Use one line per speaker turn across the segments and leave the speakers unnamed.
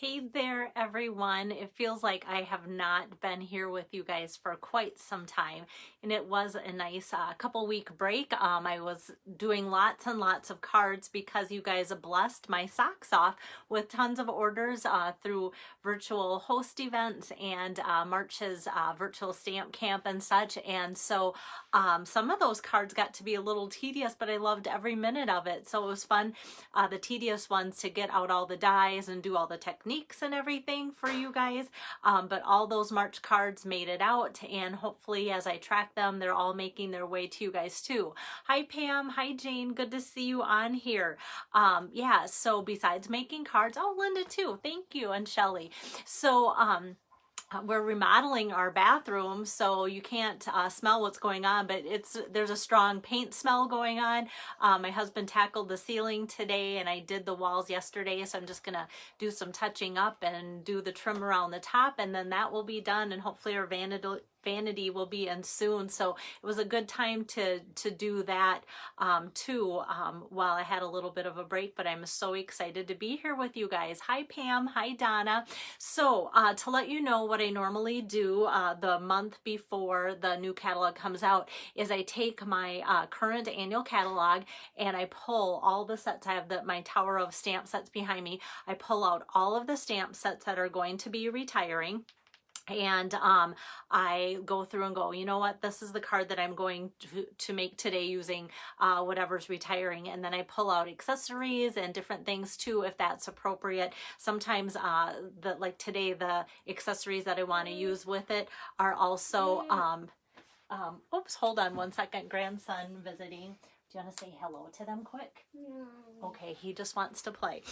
Hey there, everyone. It feels like I have not been here with you guys for quite some time, and it was a nice couple-week break. I was doing lots and lots of cards because you guys blessed my socks off with tons of orders through virtual host events and March's virtual stamp camp and such. And so some of those cards got to be a little tedious, but I loved every minute of it. So it was fun, the tedious ones, to get out all the dies and do all the techniques and everything for you guys, but all those March cards made it out, and hopefully as I track them, they're all making their way to you guys too. Hi Pam, hi Jane, good to see you on here. Yeah, so besides making cards, oh Linda too, thank you, and Shelly. So we're remodeling our bathroom, so you can't smell what's going on, but there's a strong paint smell going on. My husband tackled the ceiling today, and I did the walls yesterday, so I'm just gonna do some touching up and do the trim around the top, and then that will be done, and hopefully our vanity will be in soon. So it was a good time to do that too, while I had a little bit of a break, but I'm so excited to be here with you guys. Hi Pam, hi Donna. So to let you know what I normally do the month before the new catalog comes out is I take my current annual catalog and I pull all the sets. I have my tower of stamp sets behind me. I pull out all of the stamp sets that are going to be retiring. And I go through and go, you know what, this is the card that I'm going to make today using whatever's retiring. And then I pull out accessories and different things too, if that's appropriate. Sometimes like today, the accessories that I want to use with it are also, oops, hold on one second, grandson visiting. Do you want to say hello to them quick? No. Okay, he just wants to play.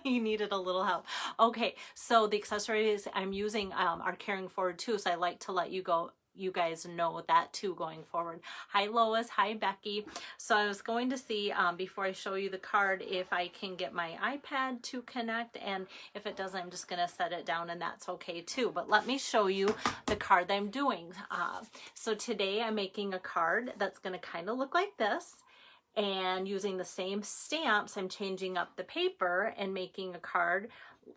He needed a little help. Okay, so the accessories I'm using are carrying forward too, so I like to let you guys know that too going forward. Hi Lois, hi Becky. So I was going to see before I show you the card if I can get my iPad to connect, and if it doesn't, I'm just going to set it down and that's okay too. But let me show you the card that I'm doing. So today I'm making a card that's going to kind of look like this, and using the same stamps, I'm changing up the paper and making a card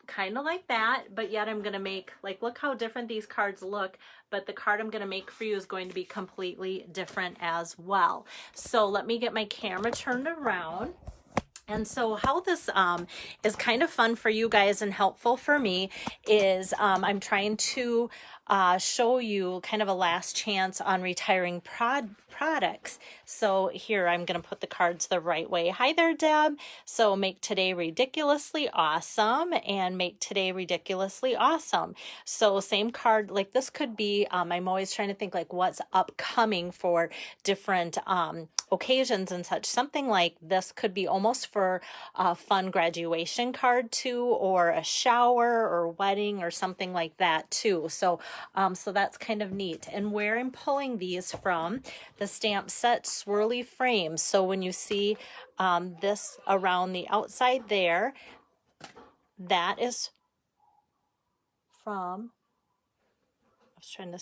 kind of like that, but yet I'm going to make, like, look how different these cards look, but the card I'm going to make for you is going to be completely different as well. So let me get my camera turned around. And so how this is kind of fun for you guys and helpful for me is I'm trying to show you kind of a last chance on retiring products. So here I'm going to put the cards the right way. Hi there, Deb. So make today ridiculously awesome and make today ridiculously awesome. So same card, like this could be, I'm always trying to think like what's upcoming for different occasions and such. Something like this could be almost for a fun graduation card too, or a shower or wedding or something like that too. So so that's kind of neat. And where I'm pulling these from, the stamp set Swirly frames. So when you see this around the outside there, that is from, I was trying to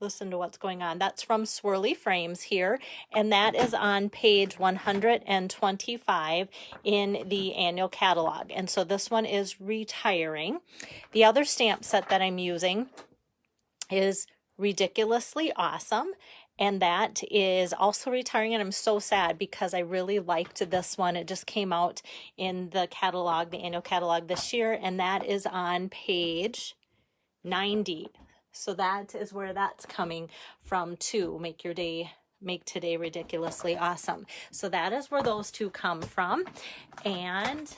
listen to what's going on. That's from Swirly Frames here, and that is on page 125 in the annual catalog. And so this one is retiring. The other stamp set that I'm using is Ridiculously Awesome, and that is also retiring, and I'm so sad because I really liked this one. It just came out in the catalog, the annual catalog this year, and that is on page 90. So that is where that's coming from too. Make today ridiculously awesome. So that is where those two come from. And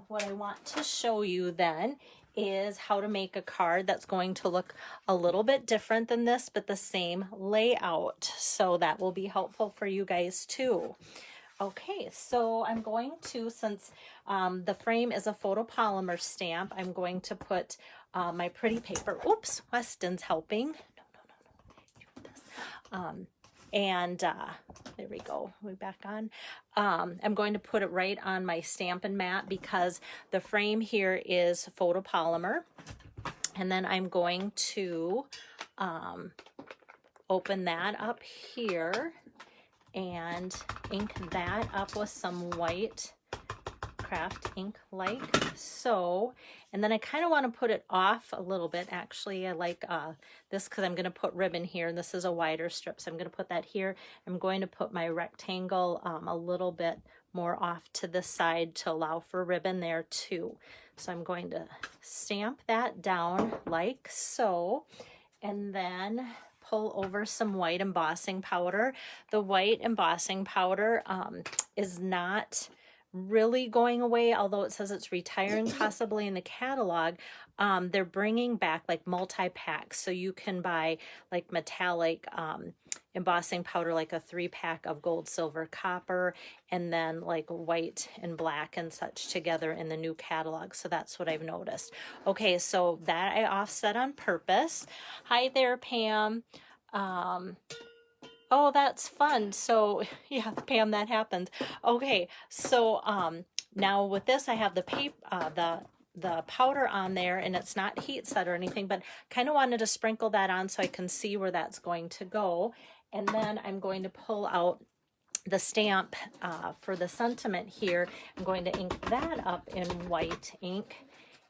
what I want to show you then is how to make a card that's going to look a little bit different than this, but the same layout. So that will be helpful for you guys too. Okay, so I'm going to, since the frame is a photopolymer stamp, I'm going to put my pretty paper. Oops, Weston's helping. No. And there we go. We're back on. I'm going to put it right on my Stampin' mat because the frame here is photopolymer. And then I'm going to open that up here and ink that up with some white craft ink like so. And then I kind of want to put it off a little bit. Actually, I like this because I'm going to put ribbon here, and this is a wider strip, so I'm going to put that here. I'm going to put my rectangle a little bit more off to the side to allow for ribbon there too. So I'm going to stamp that down like so, and then pull over some white embossing powder. The white embossing powder is not really going away, although it says it's retiring possibly in the catalog. They're bringing back like multi-packs, so you can buy like metallic embossing powder, like a 3-pack of gold, silver, copper, and then like white and black and such together in the new catalog. So that's what I've noticed. Okay, so that I offset on purpose. Hi there, Pam. Oh, that's fun. So yeah, Pam, that happens. Okay, so now with this, I have the paper, the powder on there, and it's not heat set or anything, but kind of wanted to sprinkle that on so I can see where that's going to go. And then I'm going to pull out the stamp for the sentiment here. I'm going to ink that up in white ink.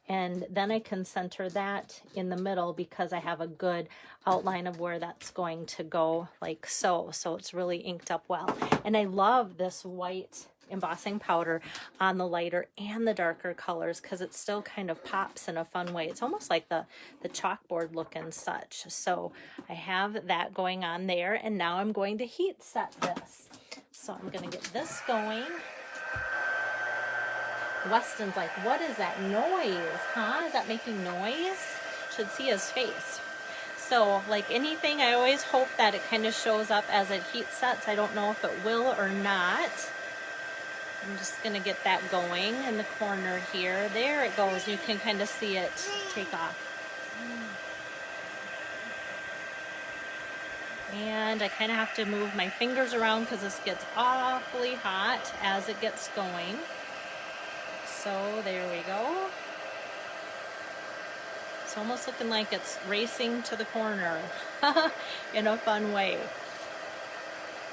And then I can center that in the middle because I have a good outline of where that's going to go, like so. So it's really inked up well. And I love this white embossing powder on the lighter and the darker colors because it still kind of pops in a fun way. It's almost like the chalkboard look and such. So I have that going on there, and now I'm going to heat set this. So I'm going to get this going. Weston's like, what is that noise, huh? Is that making noise? Should see his face. So like anything, I always hope that it kind of shows up as it heat sets. I don't know if it will or not. I'm just gonna get that going in the corner here. There it goes. You can kind of see it take off. And I kind of have to move my fingers around because this gets awfully hot as it gets going. So there we go. It's almost looking like it's racing to the corner in a fun way.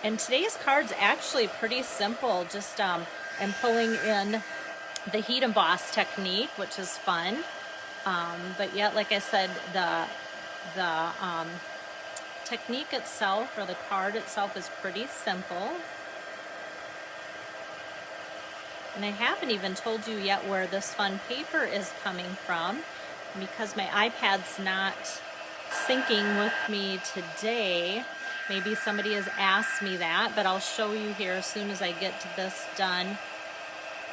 And today's card's actually pretty simple. Just I'm pulling in the heat emboss technique, which is fun. But yet, like I said, the technique itself, or the card itself, is pretty simple. And I haven't even told you yet where this fun paper is coming from, because my iPad's not syncing with me today. Maybe somebody has asked me that, but I'll show you here as soon as I get to this done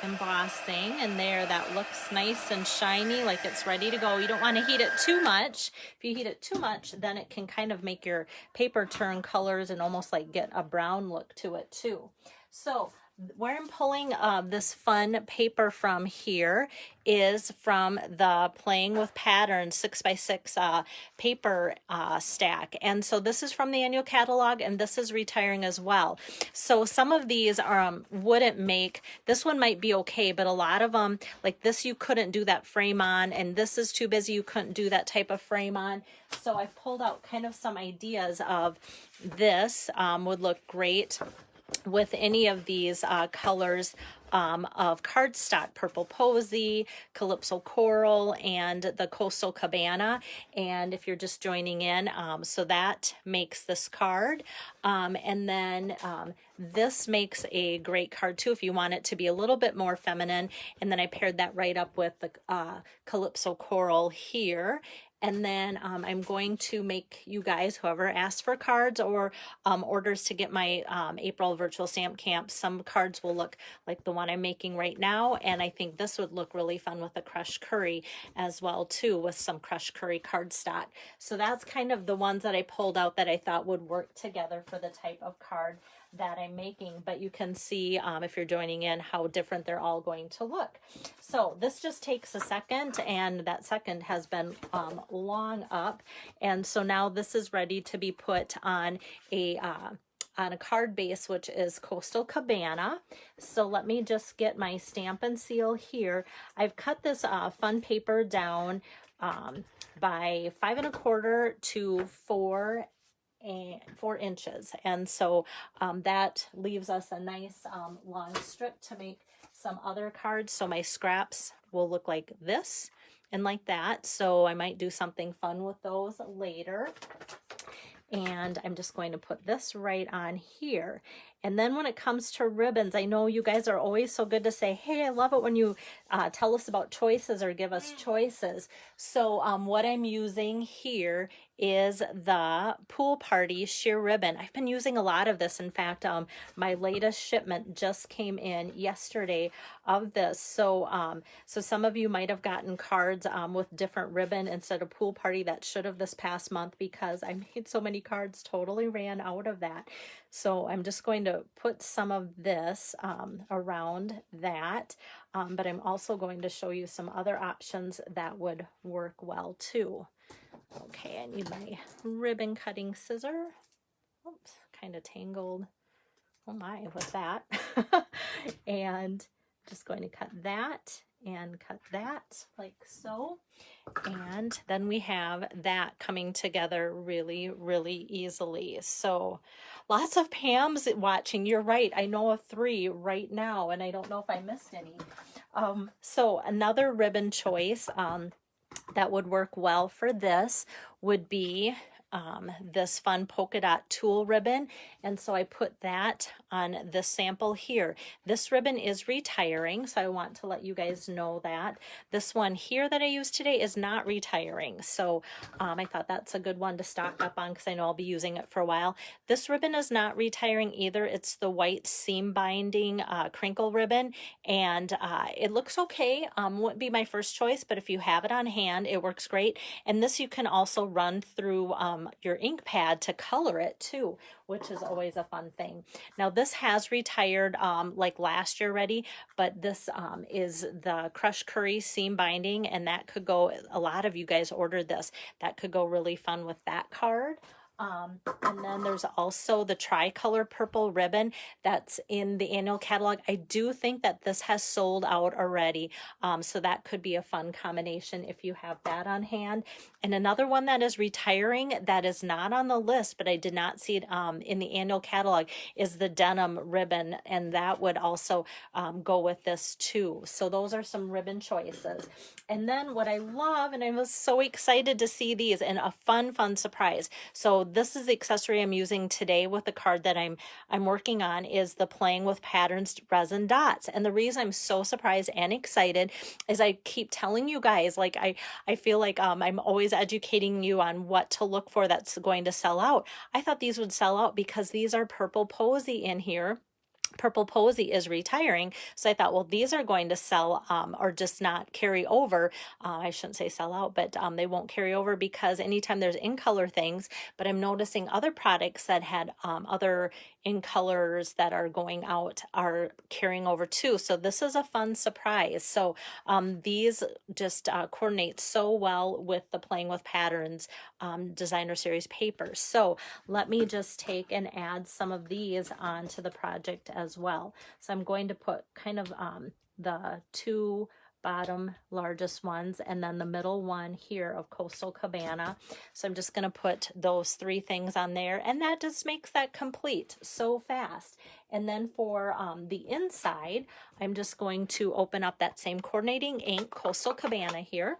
embossing. And there, that looks nice and shiny, like it's ready to go. You don't want to heat it too much. If you heat it too much, then it can kind of make your paper turn colors and almost like get a brown look to it too. So where I'm pulling this fun paper from here is from the Playing with Patterns 6x6 paper stack. And so this is from the annual catalog, and this is retiring as well. So some of these wouldn't make, this one might be okay, but a lot of them, like this, you couldn't do that frame on, and this is too busy, you couldn't do that type of frame on. So I've pulled out kind of some ideas of this would look great with any of these colors of cardstock: Purple Posy, Calypso Coral, and the Coastal Cabana. And if you're just joining in, so that makes this card. And then this makes a great card too if you want it to be a little bit more feminine. And then I paired that right up with the Calypso Coral here. And then I'm going to make you guys, whoever asked for cards or orders to get my April virtual stamp camp, some cards will look like the one I'm making right now. And I think this would look really fun with a crushed curry as well too, with some crushed curry cardstock. So that's kind of the ones that I pulled out that I thought would work together for the type of card that I'm making. But you can see if you're joining in how different they're all going to look. So this just takes a second, and that second has been long up, and so now this is ready to be put on a card base, which is Coastal Cabana. So let me just get my Stampin' Seal here. I've cut this fun paper down by 5 1/4 to 4 inches, and so that leaves us a nice long strip to make some other cards. So my scraps will look like this and like that. So I might do something fun with those later. And I'm just going to put this right on here. And then when it comes to ribbons, I know you guys are always so good to say, hey, I love it when you tell us about choices or give us choices. So what I'm using here is the Pool Party sheer ribbon. I've been using a lot of this. In fact, my latest shipment just came in yesterday of this. So so some of you might have gotten cards with different ribbon instead of Pool Party. That should have this past month because I made so many cards, totally ran out of that. So I'm just going to put some of this around that, but I'm also going to show you some other options that would work well too. Okay, I need my ribbon cutting scissor. Oops, kind of tangled. Oh my, with that. And just going to cut that and cut that like so. And then we have that coming together really, really easily. So lots of Pam's watching. You're right. I know of 3 right now, and I don't know if I missed any. So another ribbon choice that would work well for this would be this fun polka dot tulle ribbon. And so I put that on the sample here. This ribbon is retiring, so I want to let you guys know that. This one here that I used today is not retiring. So I thought that's a good one to stock up on because I know I'll be using it for a while. This ribbon is not retiring either. It's the white seam binding crinkle ribbon, and it looks okay. Wouldn't be my first choice, but if you have it on hand, it works great. And this you can also run through your ink pad to color it too, which is always a fun thing. Now this has retired like last year already, but this is the Crush Curry seam binding, and that could go, a lot of you guys ordered this, that could go really fun with that card. And then there's also the tricolor purple ribbon that's in the annual catalog. I do think that this has sold out already, so that could be a fun combination if you have that on hand. And another one that is retiring that is not on the list, but I did not see it in the annual catalog, is the denim ribbon, and that would also go with this too. So those are some ribbon choices. And then what I love, and I was so excited to see these, and a fun surprise. So this is the accessory I'm using today with the card that I'm working on, is the Playing with Patterns resin dots. And the reason I'm so surprised and excited is I keep telling you guys, like I feel like I'm always educating you on what to look for that's going to sell out. I thought these would sell out because these are Purple Posy in here. Purple Posy is retiring, so I thought, well, these are going to sell or just not carry over. I shouldn't say sell out, but they won't carry over because anytime there's in color things. But I'm noticing other products that had other in colors that are going out are carrying over too. So this is a fun surprise. So these just coordinate so well with the Playing with Patterns designer series papers. So let me just take and add some of these onto the project as well. So I'm going to put kind of the 2 bottom largest ones and then the middle one here of Coastal Cabana. So I'm just going to put those 3 things on there, and that just makes that complete so fast. And then for the inside, I'm just going to open up that same coordinating ink, Coastal Cabana here.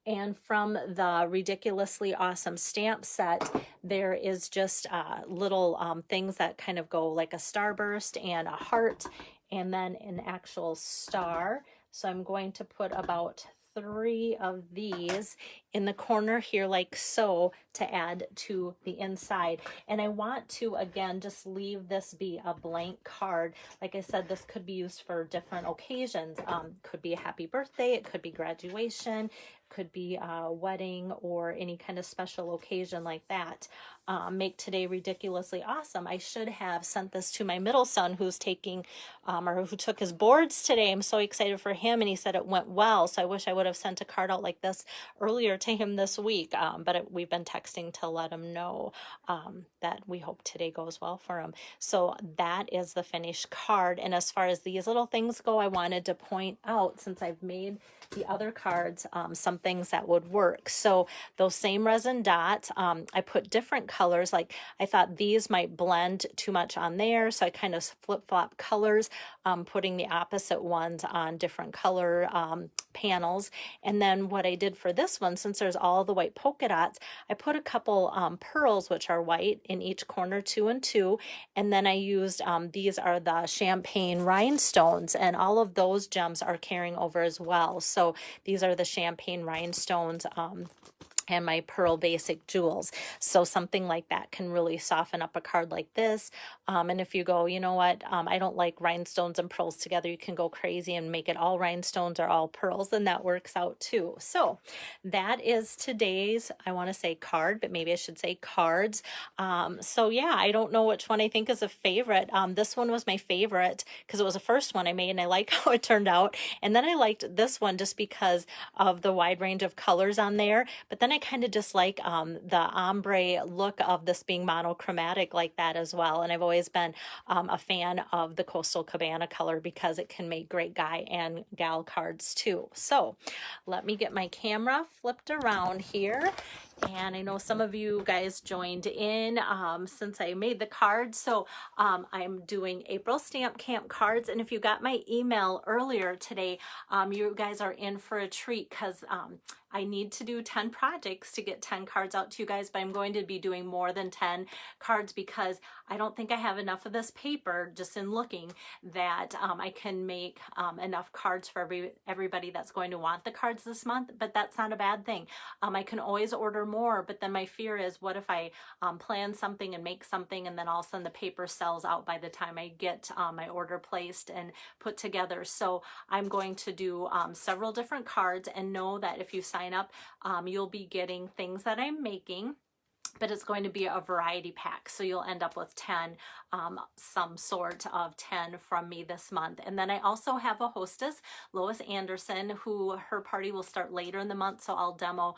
And from the Ridiculously Awesome stamp set, there is just little things that kind of go like a starburst and a heart and then an actual star. So I'm going to put about 3 of these in the corner here like so to add to the inside. And I want to, again, just leave this be a blank card. Like I said, this could be used for different occasions. Could be a happy birthday, it could be graduation, could be a wedding or any kind of special occasion like that. Make today ridiculously awesome. I should have sent this to my middle son who's taking or who took his boards today. I'm so excited for him, and he said it went well. So I wish I would have sent a card out like this earlier to him this week, but we've been texting to let him know that we hope today goes well for him. So that is the finished card. And as far as these little things go, I wanted to point out, since I've made the other cards, some some things that would work. So those same resin dots, I put different colors. Like I thought these might blend too much on there, so I kind of flip-flop colors, putting the opposite ones on different color panels. And then what I did for this one, since there's all the white polka dots, I put a couple pearls, which are white, in each corner, 2 and 2. And then I used, these are the champagne rhinestones, and all of those gems are carrying over as well. So these are the champagne rhinestones, and my pearl basic jewels. So something like that can really soften up a card like this. And if you go, you know what, I don't like rhinestones and pearls together, you can go crazy and make it all rhinestones or all pearls, and that works out too. So that is today's, I want to say card, but maybe I should say cards. So yeah, I don't know which one I think is a favorite. This one was my favorite because it was the first one I made, and I like how it turned out. And then I liked this one just because of the wide range of colors on there. But then I kind of just like the ombre look of this being monochromatic like that as well. And I've always been a fan of the Coastal Cabana color because it can make great guy and gal cards too. So let me get my camera flipped around here. And I know some of you guys joined in since I made the cards. So I'm doing April Stamp Camp cards. And if you got my email earlier today, you guys are in for a treat because I need to do 10 projects to get 10 cards out to you guys, but I'm going to be doing more than 10 cards because I don't think I have enough of this paper, just in looking, that I can make enough cards for everybody that's going to want the cards this month. But that's not a bad thing. I can always order more, but then my fear is, what if I plan something and make something, and then all of a sudden the paper sells out by the time I get my order placed and put together. So I'm going to do several different cards, and know that if you sign up, you'll be getting things that I'm making, but it's going to be a variety pack. So you'll end up with 10, some sort of 10 from me this month. And then I also have a hostess, Lois Anderson, who her party will start later in the month. So I'll demo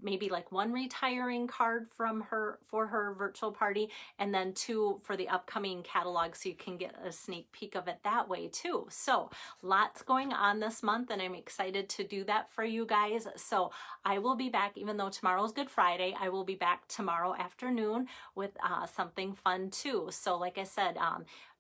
maybe like 1 retiring card from her for her virtual party, and then 2 for the upcoming catalog, so you can get a sneak peek of it that way too. So lots going on this month, and I'm excited to do that for you guys. So I will be back, even though tomorrow's Good Friday, I will be back tomorrow afternoon with something fun too. So like I said,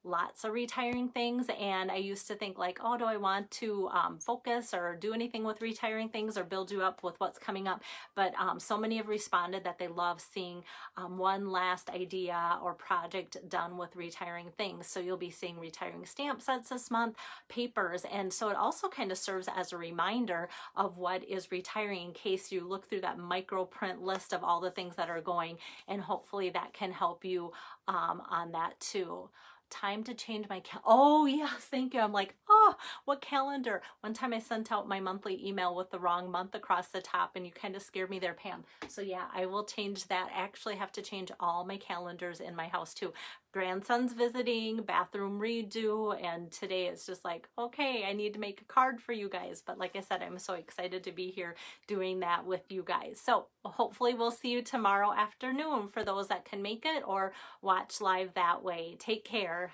lots of retiring things, and I used to think like, oh, do I want to focus or do anything with retiring things or build you up with what's coming up? But so many have responded that they love seeing one last idea or project done with retiring things. So you'll be seeing retiring stamp sets this month, papers, and so it also kind of serves as a reminder of what is retiring, in case you look through that micro print list of all the things that are going, and hopefully that can help you on that too. Time to change my oh yes, thank you. I'm like, oh, what calendar? One time I sent out my monthly email with the wrong month across the top, and you kind of scared me there, Pam. So yeah, I will change that. I actually have to change all my calendars in my house too. Grandson's visiting, bathroom redo, and today it's just like, okay, I need to make a card for you guys. But like I said, I'm so excited to be here doing that with you guys. So hopefully we'll see you tomorrow afternoon for those that can make it or watch live that way. Take care.